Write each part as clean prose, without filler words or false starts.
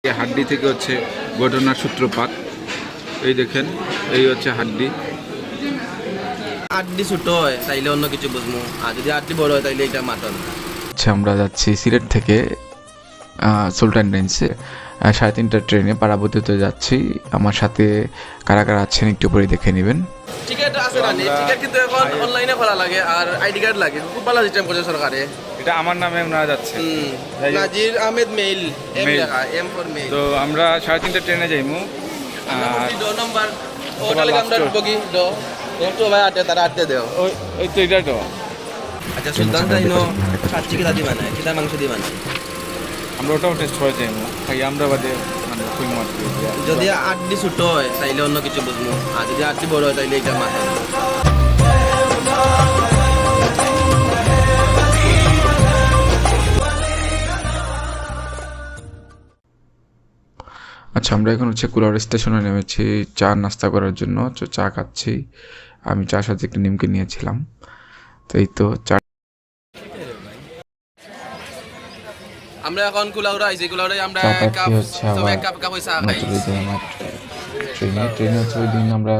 এই হাড্ডি থেকে হচ্ছে ঘটনার সূত্রপাত। এই দেখেন, এই হচ্ছে হাড্ডি। আড্ডি ছোট হয় তাইলে অন্য কিছু বুঝবো, আর যদি আড্ডি বড় হয় তাইলে এটা মাটন। আচ্ছা, আমরা যাচ্ছি সিলেট থেকে সুলতান ডাইন্সে 3:30টার ট্রেনে পারাবতীতে যাচ্ছি। আমার সাথে কারা কারা আছেন একটু পরে দেখে নেবেন। টিকিট আছে না? টিকিট কিন্তু এখন অনলাইনে করা লাগে, আর আইডি কার্ড লাগে। খুব ভালো সিস্টেম করেছে সরকারে। এটা আমার নামে ওনারা যাচ্ছে, নাজির আহমেদ মেইল, এম লেখা, এম ফর মেইল। তো আমরা 3:30টার ট্রেনে যাইমু। দো নাম্বার হোটেল কাউন্টার বগি দো একটু ভাই আটে তারা আটতে দেও। ওই তো এটা তো। আচ্ছা, সুলতান তাইনো কাচ্চি কিটা দি বানায়, কিটা মাংস দি বানায়। আমরা ওটাও টেস্ট করে যাইমু, খাই আমরা বাদে মানে কই মাছ। যদি আড্ডি ছোট হয় তাইলে অন্য কিছু বুঝবো, আর যদি আড্ডি বড় হয় তাইলে এটা মাটন। আচ্ছা, আমরা এখন হচ্ছে কুলার স্টেশনে নেমেছি চা নাস্তা করার জন্য। তো চা খাচ্ছি, আমি চার সাথে একটু নিমকি নিয়েছিলাম। তো এই তো চা। আমরা এখন কুলাউড়া আইছি, কুলাউড়ায় আমরা কাপ সব এক কাপ কাপ চা খাই। ট্রেনে হচ্ছে ওই দিন আমরা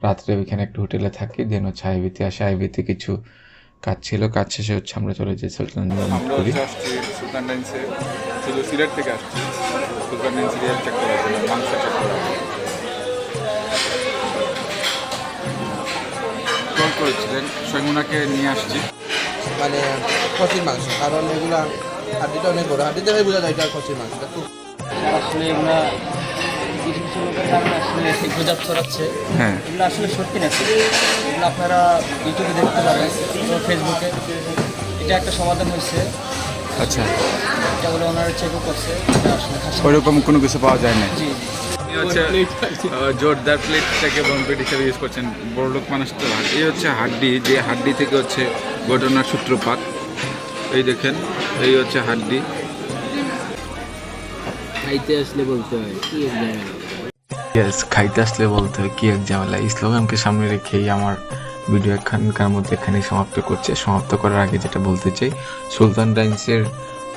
রাত্রে ওইখানে একটা হোটেলে থাকি, দেন হচ্ছে আইবিতে আসে। আইবিতে কিছু কাজ ছিল, কাজ শেষে হচ্ছে আমরা চলে যাই সুলতান করি। সুলতান ডাইন্সে শুধু সিলেট থেকে আসছি, সুলতান ডাইন্স সিরিয়াল চেক করার জন্য, মাংস চেক করার জন্য কল করেছিলেন। সৈমুনাকে নিয়ে আসছি। মানে খসির মাংস, কারণ এগুলা হাড্ডিটা অনেক বড়, হাড্ডি দেখে বোঝা যায় এটা খসির মাংসটা। খুব আসলে এগুলা কিছু কিছু লোকের কারণে আসলে গুজব ছড়াচ্ছে। হ্যাঁ, এগুলো আসলে সত্যি না, এগুলো আপনারা ইউটিউবে দেখতে পাবেন, ফেসবুকে। এটা একটা সমাধান হয়েছে। আচ্ছা, এটা বলে ওনারা চেকও করছে, এটা আসলে ওইরকম কোনো কিছু পাওয়া যায় না। জি হচ্ছে জোরদার প্লেটটাকে বম্পেট হিসেবে ইউজ করছেন বড় লোক মানুষ তো। এই হচ্ছে হাড্ডি, যে হাড্ডি থেকে হচ্ছে ঘটনার সূত্রপাত। এই দেখেন, এই হচ্ছে হাড্ডি। খাইতে আসলে বলতে হয় কি খাইতে আসলে বলতে হয় কি এক ঝামেলা। এই স্লোগানকে সামনে রেখেই আমার ভিডিও এখানকার মধ্যে এখানেই সমাপ্ত করছে। সমাপ্ত করার আগে যেটা বলতে চাই, সুলতান ডাইন্সের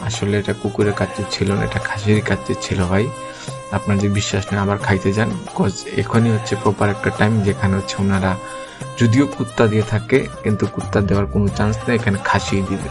আসলে এটা কুকুরের কাচ্চি ছিল না, এটা খাসির কাচ্চি ছিল ভাই। আপনার যে বিশ্বাস নেই আবার খাইতে যান, বিকজ এখনই হচ্ছে প্রপার একটা টাইম যেখানে হচ্ছে ওনারা যদিও কুত্তা দিয়ে থাকে, কিন্তু কুত্তা দেওয়ার কোনো চান্স নেই, এখানে খাসিই দিবে।